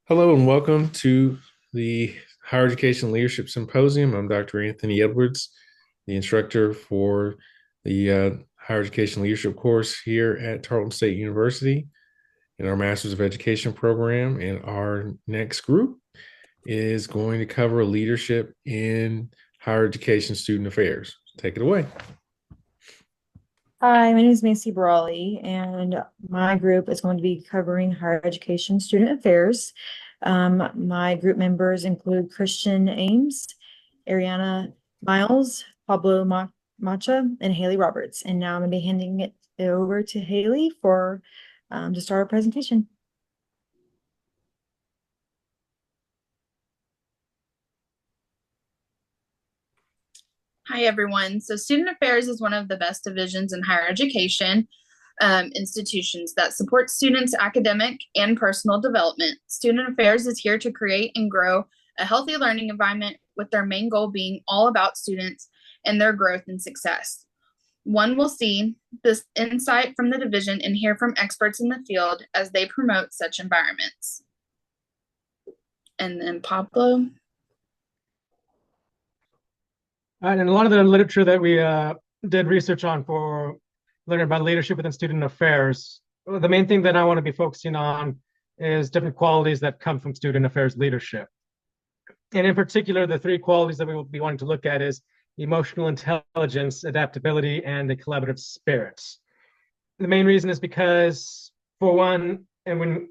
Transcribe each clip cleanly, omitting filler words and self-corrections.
Hello and welcome to the Higher Education Leadership Symposium. I'm Dr. Anthony Edwards, the instructor for the Higher Education Leadership course here at Tarleton State University in our Masters of Education program. And our next group is going to cover leadership in higher education student affairs. Take it away. Hi, my name is Macy Brawley, and my group is going to be covering higher education student affairs. My group members include Christian Ames, Ariana Miles, Pablo Macha, and Haley Roberts. And now I'm going to be handing it over to Haley for to start our presentation. Hi, everyone. So Student Affairs is one of the best divisions in higher education institutions that support students' academic and personal development. Student Affairs is here to create and grow a healthy learning environment with their main goal being all about students and their growth and success. One will see this insight from the division and hear from experts in the field as they promote such environments. And then Pablo. And a lot of the literature that we did research on for learning about leadership within student affairs, the main thing that I want to be focusing on is different qualities that come from student affairs leadership. And in particular, the three qualities that we will be wanting to look at is emotional intelligence, adaptability, and the collaborative spirit. The main reason is because, for one, and when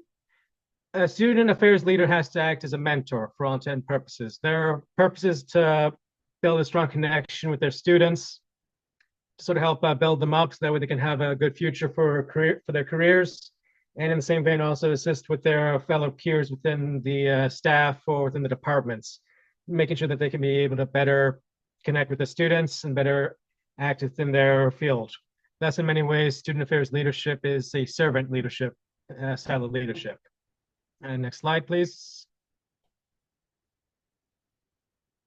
a student affairs leader has to act as a mentor for all intent and purposes. Their purpose is to build a strong connection with their students, to sort of help build them up so that way they can have a good future for their careers, and in the same vein also assist with their fellow peers within the staff or within the departments, making sure that they can be able to better connect with the students and better act within their field. Thus, in many ways, student affairs leadership is a servant leadership style of leadership. And next slide, please.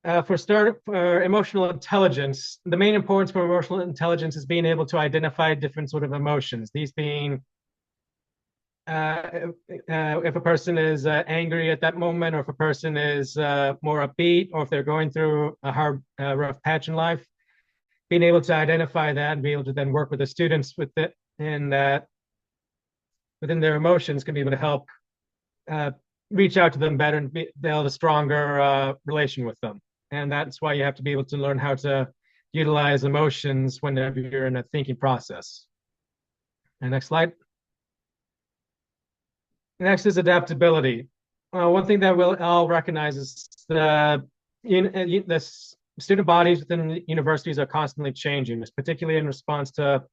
For emotional intelligence, the main importance for emotional intelligence is being able to identify different sort of emotions. These being, if a person is angry at that moment, or if a person is more upbeat, or if they're going through a hard, rough patch in life, being able to identify that and be able to then work with the students with it in that within their emotions can be able to help reach out to them better and build a stronger relation with them. And that's why you have to be able to learn how to utilize emotions whenever you're in a thinking process. And next slide. Next is adaptability. One thing that we'll all recognize is the student bodies within universities are constantly changing, particularly in response to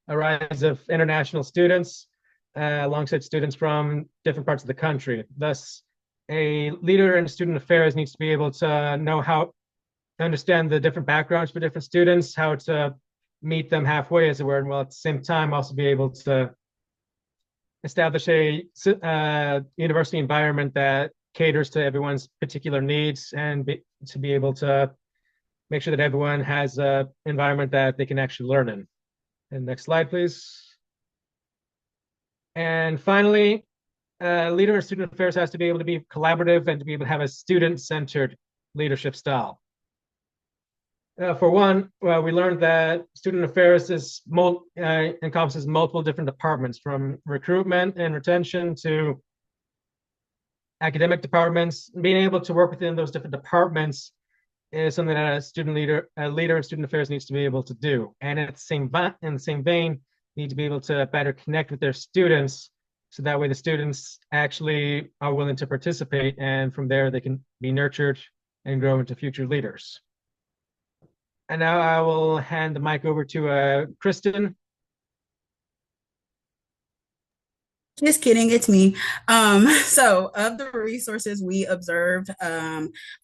a rise of international students alongside students from different parts of the country. Thus, a leader in student affairs needs to be able to know how to understand the different backgrounds for different students, how to meet them halfway, as it were, and while at the same time also be able to establish a university environment that caters to everyone's particular needs and to be able to make sure that everyone has an environment that they can actually learn in. And next slide, please. And finally, leader in student affairs has to be able to be collaborative and to be able to have a student-centered leadership style. For one, we learned that student affairs encompasses multiple different departments, from recruitment and retention to academic departments. Being able to work within those different departments is something that a leader in student affairs needs to be able to do. And in the same vein, need to be able to better connect with their students, so that way the students actually are willing to participate, and from there they can be nurtured and grow into future leaders. And now I will hand the mic over to Kristen. Just kidding, it's me. So of the resources we observed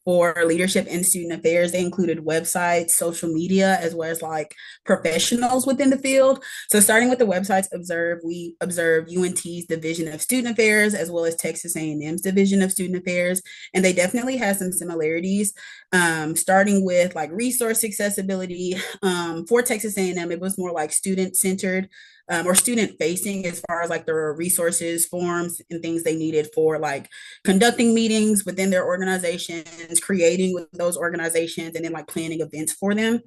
for leadership in student affairs, they included websites, social media, as well as like professionals within the field. So starting with the websites we observed UNT's Division of Student Affairs, as well as Texas A&M's Division of Student Affairs. And they definitely have some similarities, starting with like resource accessibility. For Texas A&M, it was more like student-centered or student facing as far as like the resources, forms, and things they needed for like conducting meetings within their organizations, creating with those organizations, and then like planning events for them.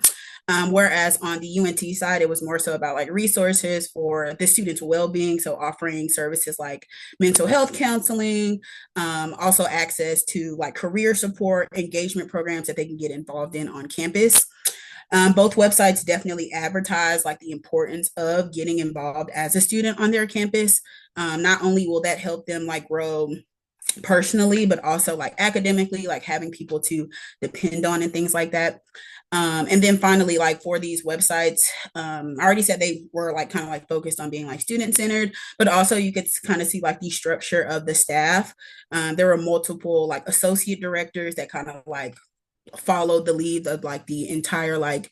Whereas on the UNT side, it was more so about like resources for the students' well-being. So offering services like mental health counseling, also access to like career support, engagement programs that they can get involved in on campus. Both websites definitely advertise like the importance of getting involved as a student on their campus. Not only will that help them like grow personally, but also like academically, like having people to depend on and things like that. And then finally, like for these websites, I already said they were like kind of like focused on being like student centered, but also you could kind of see like the structure of the staff. There were multiple like associate directors that kind of like followed the lead of like the entire like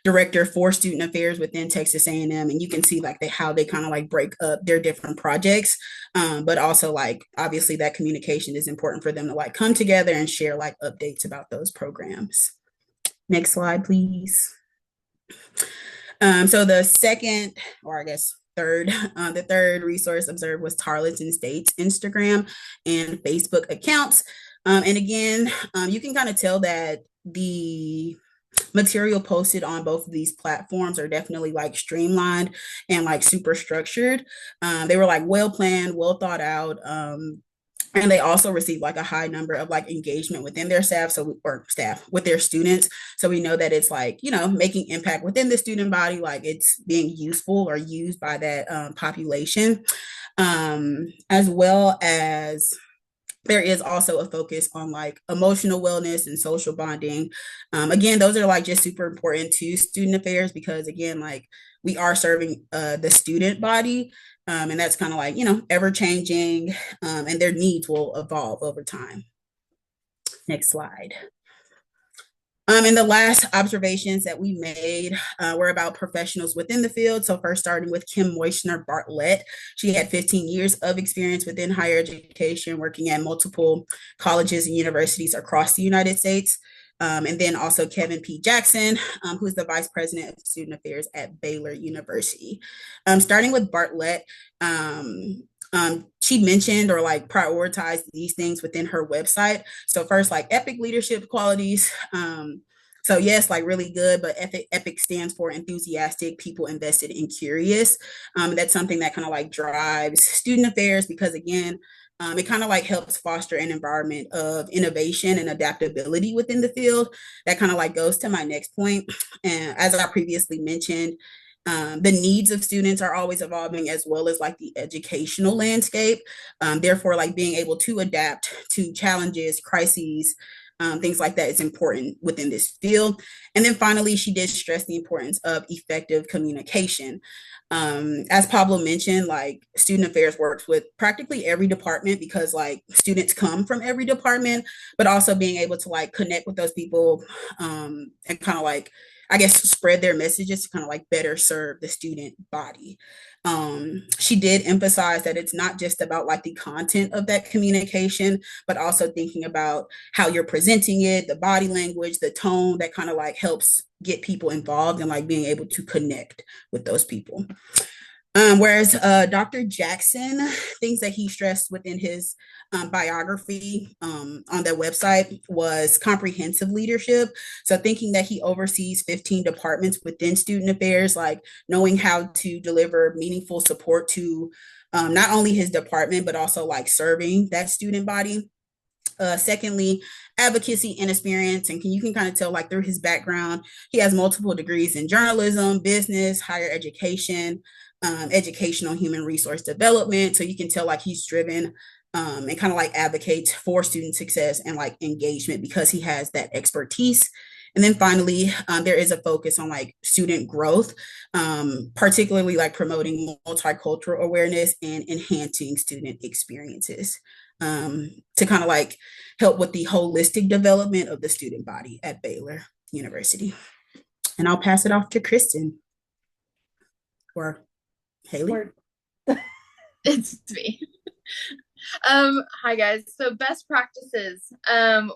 director for student affairs within Texas A&M, and you can see like how they kind of like break up their different projects, but also like obviously that communication is important for them to like come together and share like updates about those programs. Next slide, please. So the second, or I guess third, the third resource observed was Tarleton State's Instagram and Facebook accounts. And again, you can kind of tell that the material posted on both of these platforms are definitely like streamlined and like super structured. They were like well planned, well thought out. And they also receive like a high number of like engagement within their staff, or staff with their students. So we know that it's like, you know, making impact within the student body, like it's being useful or used by that population, as well as there is also a focus on like emotional wellness and social bonding. Again, those are like just super important to student affairs because again, like we are serving the student body, and that's kind of like, you know, ever changing, and their needs will evolve over time. Next slide. And the last observations that we made were about professionals within the field. So first starting with Kim Moishner Bartlett. She had 15 years of experience within higher education, working at multiple colleges and universities across the United States. And then also Kevin P. Jackson, who's the Vice President of Student Affairs at Baylor University. Starting with Bartlett, she mentioned or like prioritized these things within her website. So first, like epic leadership qualities. So yes, like really good, but epic stands for enthusiastic, people invested, and curious. That's something that kind of like drives student affairs because again, it kind of like helps foster an environment of innovation and adaptability within the field. That kind of like goes to my next point. And as I previously mentioned, the needs of students are always evolving as well as like the educational landscape. Therefore, like being able to adapt to challenges, crises, things like that is important within this field. And then finally, she did stress the importance of effective communication. As Pablo mentioned, like student affairs works with practically every department because like students come from every department, but also being able to like connect with those people, and kind of like I guess spread their messages to kind of like better serve the student body. She did emphasize that it's not just about like the content of that communication, but also thinking about how you're presenting it, the body language, the tone that kind of like helps get people involved and like being able to connect with those people. Whereas Dr. Jackson, things that he stressed within his biography on their website was comprehensive leadership. So thinking that he oversees 15 departments within student affairs, like knowing how to deliver meaningful support to not only his department, but also like serving that student body. Secondly, advocacy and experience. And you can kind of tell like through his background, he has multiple degrees in journalism, business, higher education, educational human resource development. So you can tell like he's driven and kind of like advocates for student success and like engagement because he has that expertise. And then finally, there is a focus on like student growth, particularly like promoting multicultural awareness and enhancing student experiences, to kind of like help with the holistic development of the student body at Baylor University. And I'll pass it off to Kristen or Haley. It's me. Hi guys. So best practices.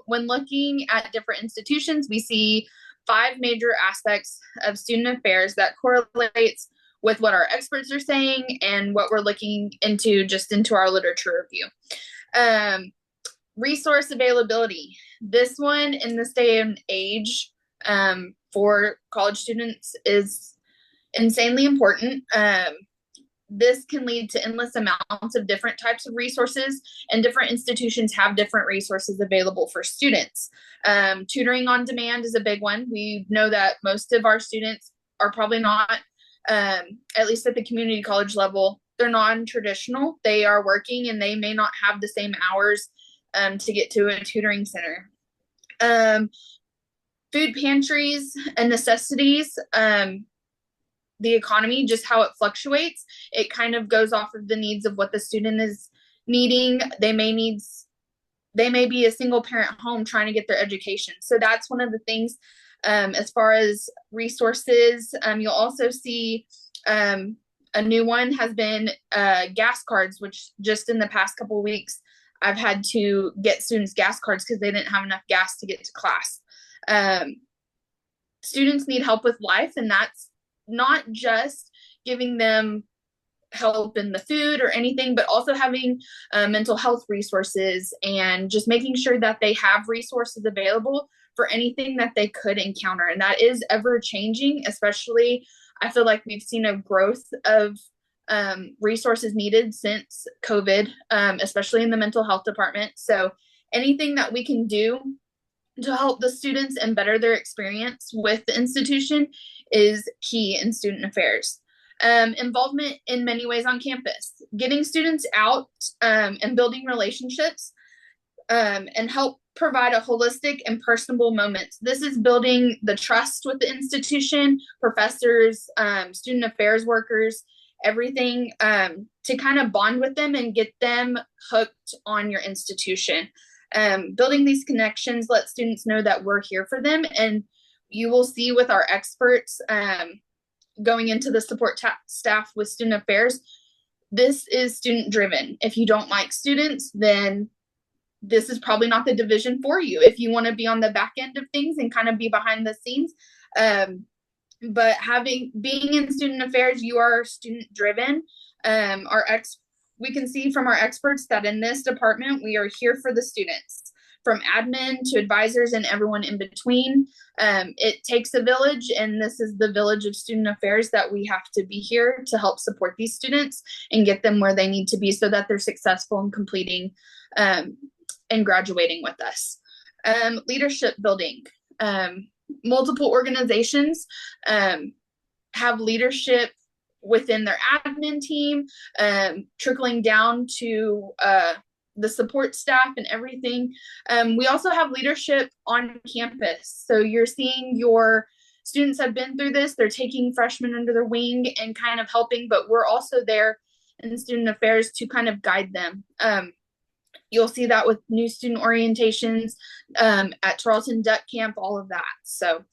When looking at different institutions, we see 5 major aspects of student affairs that correlates with what our experts are saying and what we're looking into just into our literature review. Resource availability. This one in this day and age for college students is insanely important. This can lead to endless amounts of different types of resources, and different institutions have different resources available for students. Tutoring on demand is a big one. We know that most of our students are probably not, at least at the community college level, they're non-traditional. They are working and they may not have the same hours to get to a tutoring center. Food pantries and necessities, the economy, just how it fluctuates. It kind of goes off of the needs of what the student is needing. They may be a single parent home trying to get their education. So that's one of the things as far as resources. You'll also see a new one has been gas cards, which just in the past couple of weeks, I've had to get students gas cards because they didn't have enough gas to get to class. Students need help with life, and that's not just giving them help in the food or anything, but also having mental health resources and just making sure that they have resources available for anything that they could encounter. And that is ever changing, especially I feel like we've seen a growth of resources needed since COVID, especially in the mental health department. So anything that we can do to help the students and better their experience with the institution is key in student affairs. Involvement in many ways on campus, getting students out and building relationships and help provide a holistic and personable moment. This is building the trust with the institution, professors, student affairs workers, everything to kind of bond with them and get them hooked on your institution. Building these connections, let students know that we're here for them. And you will see with our experts going into the support staff with student affairs, this is student driven. If you don't like students, then this is probably not the division for you. If you want to be on the back end of things and kind of be behind the scenes, but being in student affairs, you are student driven. We can see from our experts that in this department, we are here for the students, from admin to advisors and everyone in between. It takes a village, and this is the village of student affairs that we have to be here to help support these students and get them where they need to be so that they're successful in completing and graduating with us. Leadership building. Multiple organizations have leadership within their admin team, trickling down to the support staff and everything. We also have leadership on campus. So you're seeing your students have been through this. They're taking freshmen under their wing and kind of helping, but we're also there in student affairs to kind of guide them. You'll see that with new student orientations at Tarleton Duck Camp, all of that. So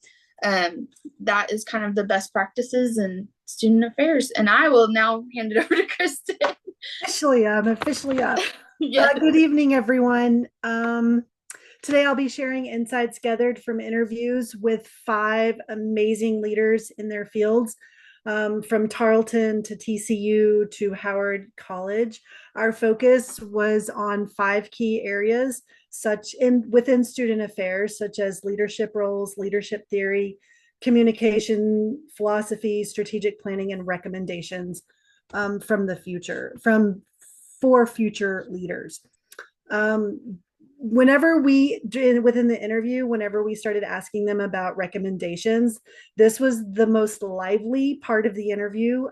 that is kind of the best practices in student affairs. And I will now hand it over to Kristen. I'm officially up. Yes. Good evening, everyone. Today I'll be sharing insights gathered from interviews with 5 amazing leaders in their fields, from Tarleton to TCU to Howard College. Our focus was on 5 key areas within student affairs, such as leadership roles, leadership theory, communication, philosophy, strategic planning, and recommendations for future leaders. Whenever within the interview, whenever we started asking them about recommendations, this was the most lively part of the interview.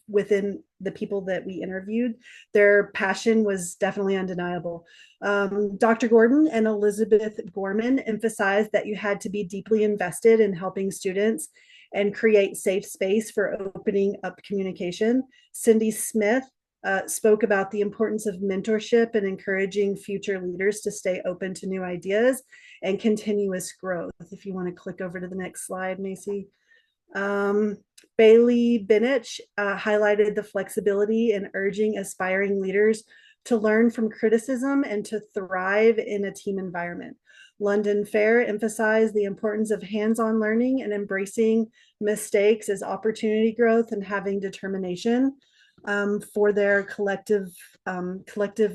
Within the people that we interviewed, their passion was definitely undeniable. Dr. Gordon and Elizabeth Gorman emphasized that you had to be deeply invested in helping students and create safe space for opening up communication. Cindy Smith spoke about the importance of mentorship and encouraging future leaders to stay open to new ideas and continuous growth. If you want to click over to the next slide, Macy. Bailey Binich highlighted the flexibility in urging aspiring leaders to learn from criticism, and to thrive in a team environment. London Fair emphasized the importance of hands-on learning and embracing mistakes as opportunity growth and having determination. For their collective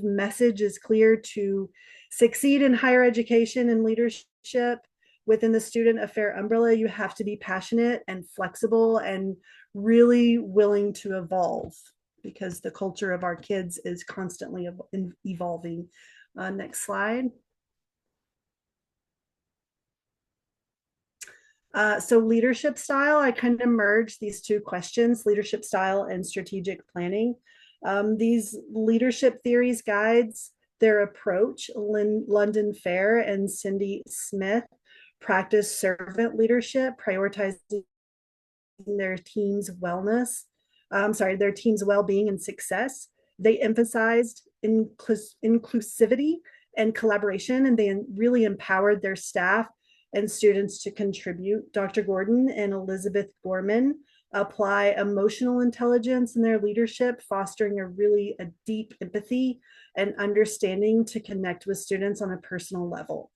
message is clear: to succeed in higher education and leadership within the student affair umbrella, you have to be passionate and flexible and really willing to evolve, because the culture of our kids is constantly evolving. Next slide. So leadership style, I kind of merged these two questions, leadership style and strategic planning. These leadership theories guides their approach. London Fair and Cindy Smith practice servant leadership, prioritizing their team's their team's well-being and success. They emphasized inclusivity and collaboration, and they really empowered their staff and students to contribute. Dr. Gordon and Elizabeth Gorman apply emotional intelligence in their leadership, fostering a deep empathy and understanding to connect with students on a personal level.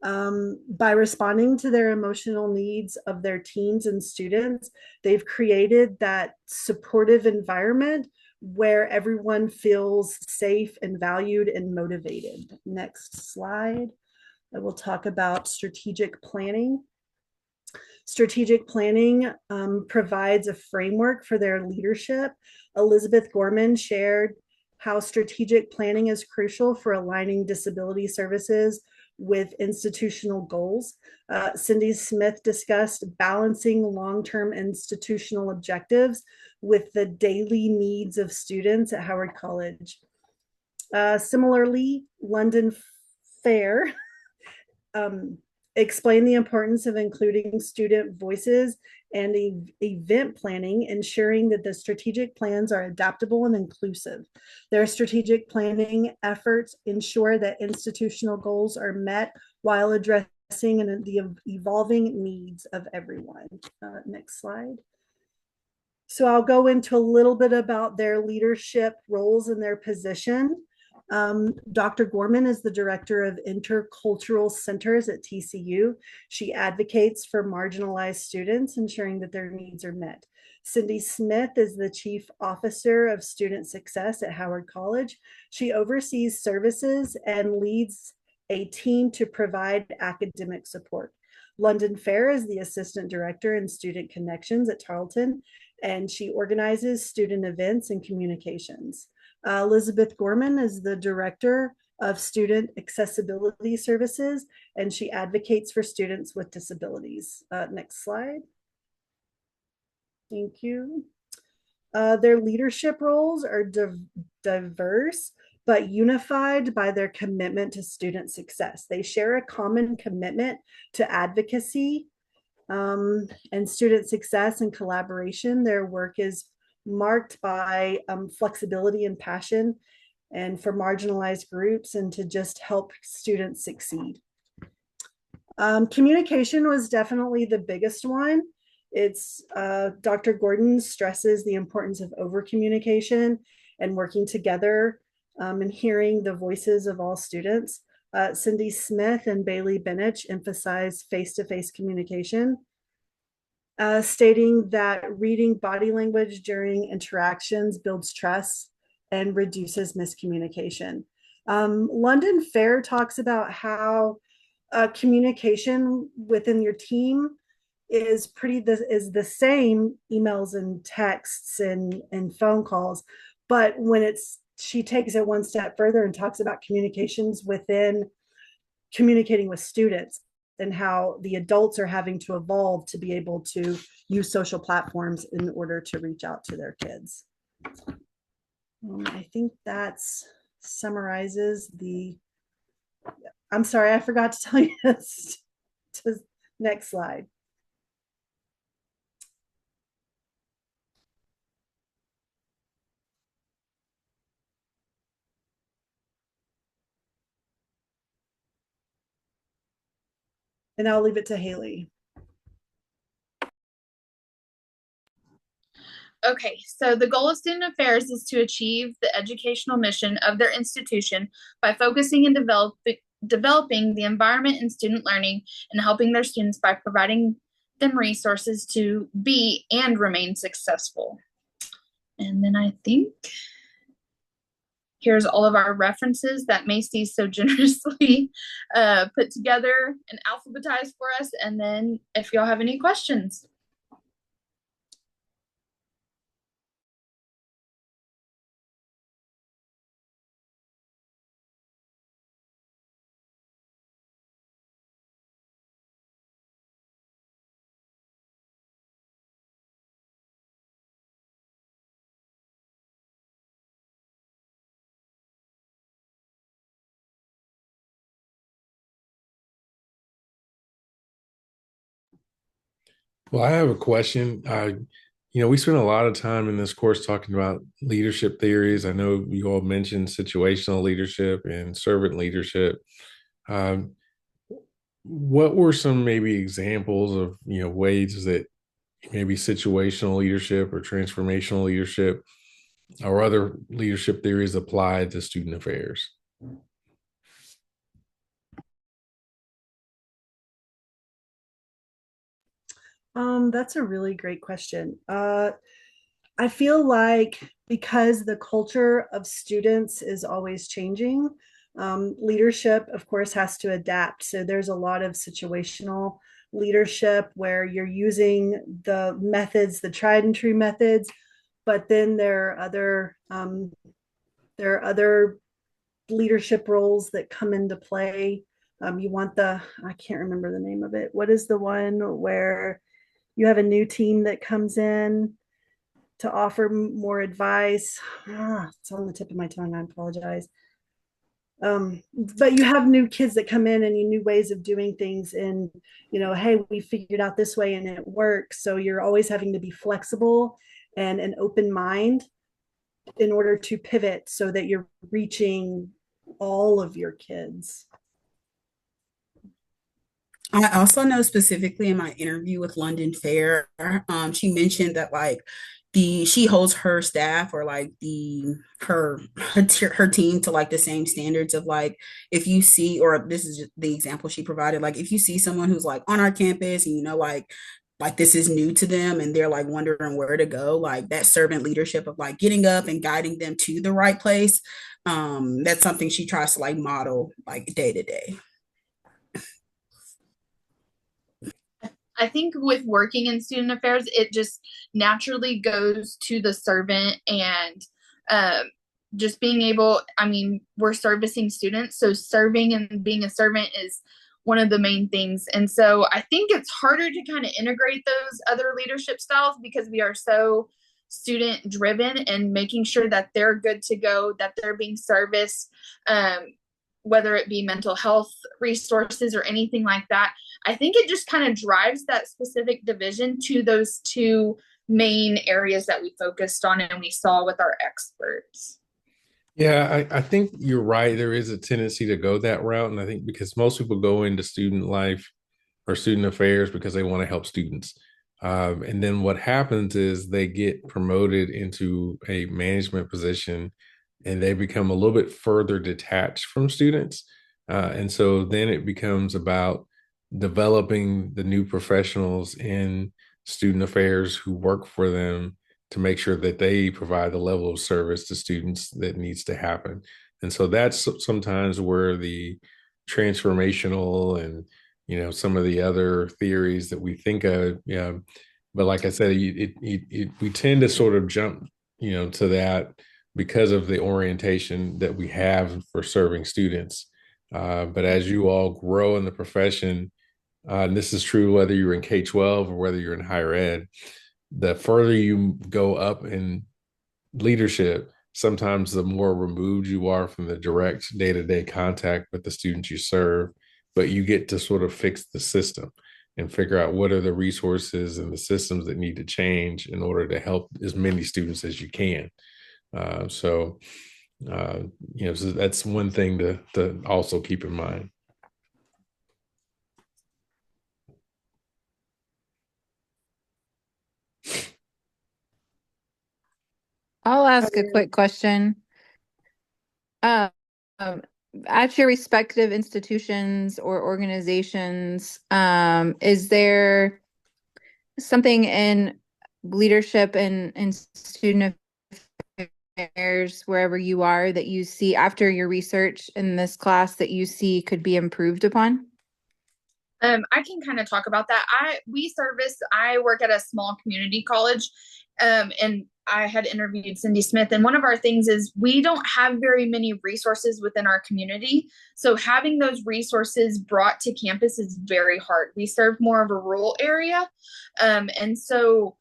By responding to their emotional needs of their teams and students, they've created that supportive environment where everyone feels safe and valued and motivated. Next slide. I will talk about strategic planning. Strategic planning provides a framework for their leadership. Elizabeth Gorman shared how strategic planning is crucial for aligning disability services with institutional goals. Cindy Smith discussed balancing long-term institutional objectives with the daily needs of students at Howard College. Similarly, London Fair explain the importance of including student voices and event planning, ensuring that the strategic plans are adaptable and inclusive. Their strategic planning efforts ensure that institutional goals are met while addressing the evolving needs of everyone. Next slide. So I'll go into a little bit about their leadership roles and their position. Dr. Gorman is the director of intercultural centers at TCU. She advocates for marginalized students, ensuring that their needs are met. Cindy Smith is the chief officer of student success at Howard College. She oversees services and leads a team to provide academic support. London Fair is the assistant director in student connections at Tarleton, and she organizes student events and communications. Elizabeth Gorman is the director of student accessibility services, and she advocates for students with disabilities. Next slide. Thank you. Their leadership roles are diverse, but unified by their commitment to student success. They share a common commitment to advocacy and student success and collaboration. Their work is marked by flexibility and passion and for marginalized groups and to just help students succeed. Communication was definitely the biggest one. It's Dr. Gordon stresses the importance of over communication and working together and hearing the voices of all students. Cindy Smith and Bailey Benich emphasize face-to-face communication, stating that reading body language during interactions builds trust and reduces miscommunication. London Fair talks about how communication within your team is the same emails and texts and phone calls, but when she takes it one step further and talks about communications within communicating with students and how the adults are having to evolve to be able to use social platforms in order to reach out to their kids. I think that summarizes I'm sorry, I forgot to tell you this. Next slide. And I'll leave it to Haley. Okay, so the goal of student affairs is to achieve the educational mission of their institution by focusing and developing the environment in student learning and helping their students by providing them resources to be and remain successful. And then I think here's all of our references that Macy so generously put together and alphabetized for us. And then if y'all have any questions. Well, I have a question. We spent a lot of time in this course talking about leadership theories. I know you all mentioned situational leadership and servant leadership. Um, what were some maybe examples of, ways that maybe situational leadership or transformational leadership or other leadership theories applied to student affairs? That's a really great question. I feel like because the culture of students is always changing, leadership, of course, has to adapt. So there's a lot of situational leadership where you're using the methods, the tried and true methods, but then there are other leadership roles that come into play. You want I can't remember the name of it. What is the one where you have a new team that comes in to offer more advice? It's on the tip of my tongue. I apologize. But you have new kids that come in and you new ways of doing things, and hey, we figured out this way and it works. So you're always having to be flexible and an open mind in order to pivot so that you're reaching all of your kids. I also know specifically in my interview with London Fair, she mentioned that like she holds her staff or like her team to like the same standards of like if you see, or this is just the example she provided, like if you see someone who's like on our campus and like this is new to them and they're like wondering where to go, like that servant leadership of like getting up and guiding them to the right place. That's something she tries to like model like day to day. I think with working in student affairs, it just naturally goes to the servant and just being able, I mean, we're servicing students. So serving and being a servant is one of the main things. And so I think it's harder to kind of integrate those other leadership styles because we are so student driven and making sure that they're good to go, that they're being serviced, whether it be mental health resources or anything like that. I think it just kind of drives that specific division to those two main areas that we focused on and we saw with our experts. Yeah, I think you're right. There is a tendency to go that route. And I think because most people go into student life or student affairs because they want to help students. And then what happens is they get promoted into a management position and they become a little bit further detached from students. And so then it becomes about developing the new professionals in student affairs who work for them to make sure that they provide the level of service to students that needs to happen. And so that's sometimes where the transformational and some of the other theories that we think of, but like I said, we tend to sort of jump to that because of the orientation that we have for serving students. But as you all grow in the profession, and this is true whether you're in K-12 or whether you're in higher ed, the further you go up in leadership, sometimes the more removed you are from the direct day-to-day contact with the students you serve, but you get to sort of fix the system and figure out what are the resources and the systems that need to change in order to help as many students as you can. So, so that's one thing to also keep in mind. I'll ask a quick question. Um, at your respective institutions or organizations, is there something in leadership and student affairs wherever you are that you see after your research in this class that you see could be improved upon? I can kind of talk about that. I work at a small community college, and I had interviewed Cindy Smith, and one of our things is we don't have very many resources within our community. So having those resources brought to campus is very hard. We serve more of a rural area, and so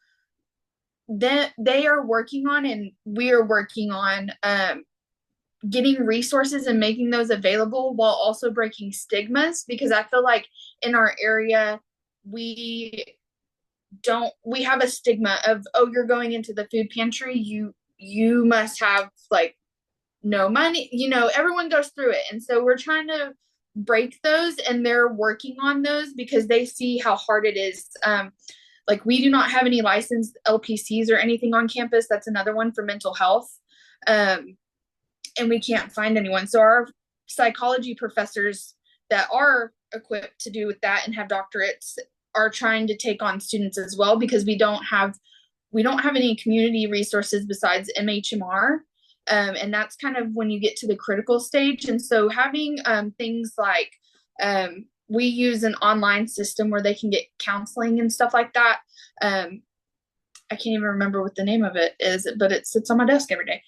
that they are working on, and we are working on getting resources and making those available while also breaking stigmas, because I feel like in our area we we have a stigma of, oh, you're going into the food pantry, you must have like no money, everyone goes through it. And so we're trying to break those, and they're working on those because they see how hard it is. Like we do not have any licensed LPCs or anything on campus. That's another one for mental health. And we can't find anyone. So our psychology professors that are equipped to do with that and have doctorates are trying to take on students as well, because we don't have any community resources besides MHMR. And that's kind of when you get to the critical stage. And so having things like we use an online system where they can get counseling and stuff like that. I can't even remember what the name of it is, but it sits on my desk every day.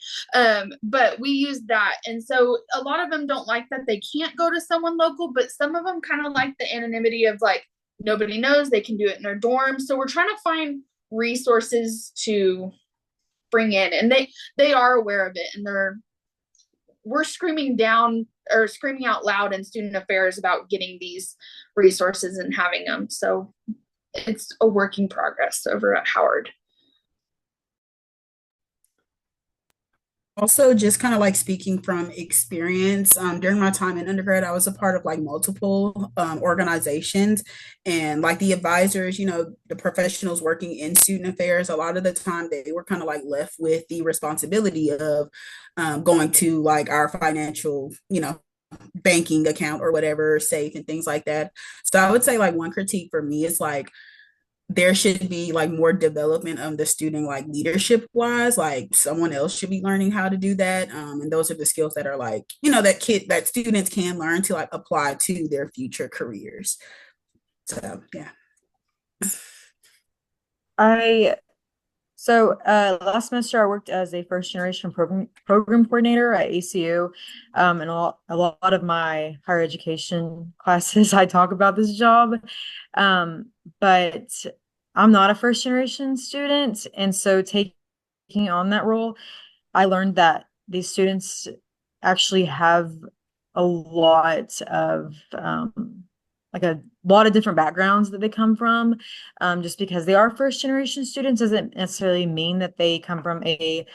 But we use that. And so a lot of them don't like that they can't go to someone local, but some of them kind of like the anonymity of like, nobody knows, they can do it in their dorm. So we're trying to find resources to bring in, and they are aware of it, and we're screaming out loud in student affairs about getting these resources and having them. So it's a work in progress over at Howard. Also, just kind of like speaking from experience, during my time in undergrad, I was a part of like multiple organizations, and like the advisors, the professionals working in student affairs, a lot of the time they were kind of like left with the responsibility of going to like our financial, banking account or whatever, safe and things like that. So I would say like one critique for me is like, there should be like more development of the student, like leadership wise, like someone else should be learning how to do that. And those are the skills that are like, that students can learn to like apply to their future careers. So yeah. Last semester I worked as a first generation program coordinator at ACU. And a lot of my higher education classes, I talk about this job. But I'm not a first generation student. And so taking on that role, I learned that these students actually have a lot of like a lot of different backgrounds that they come from. Just because they are first generation students doesn't necessarily mean that they come from a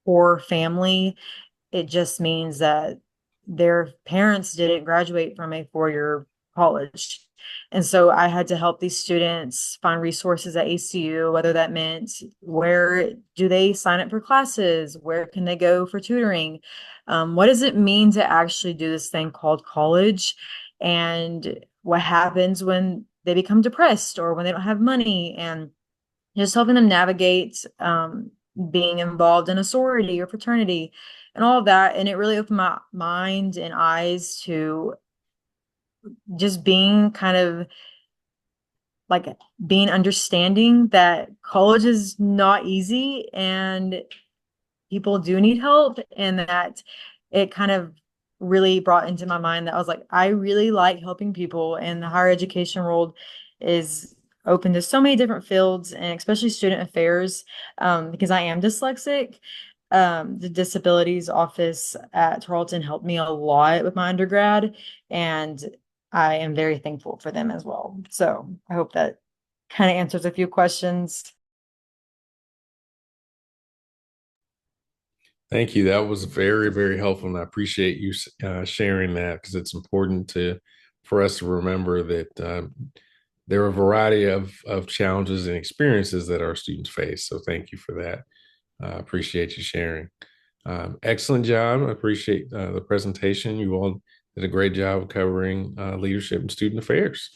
poor family. It just means that their parents didn't graduate from a four-year college. And so I had to help these students find resources at ACU, whether that meant where do they sign up for classes? Where can they go for tutoring? What does it mean to actually do this thing called college? And what happens when they become depressed or when they don't have money? And just helping them navigate being involved in a sorority or fraternity and all of that. And it really opened my mind and eyes to just being kind of like being understanding that college is not easy and people do need help, and that it kind of really brought into my mind that I was like, I really like helping people, and the higher education world is open to so many different fields, and especially student affairs, because I am dyslexic. The disabilities office at Tarleton helped me a lot with my undergrad, and I am very thankful for them as well. So I hope that kind of answers a few questions. Thank you. That was very, very helpful, and I appreciate you sharing that, because it's important for us to remember that there are a variety of challenges and experiences that our students face. So thank you for that. I appreciate you sharing. Excellent job. I appreciate the presentation. You all did a great job of covering leadership and student affairs.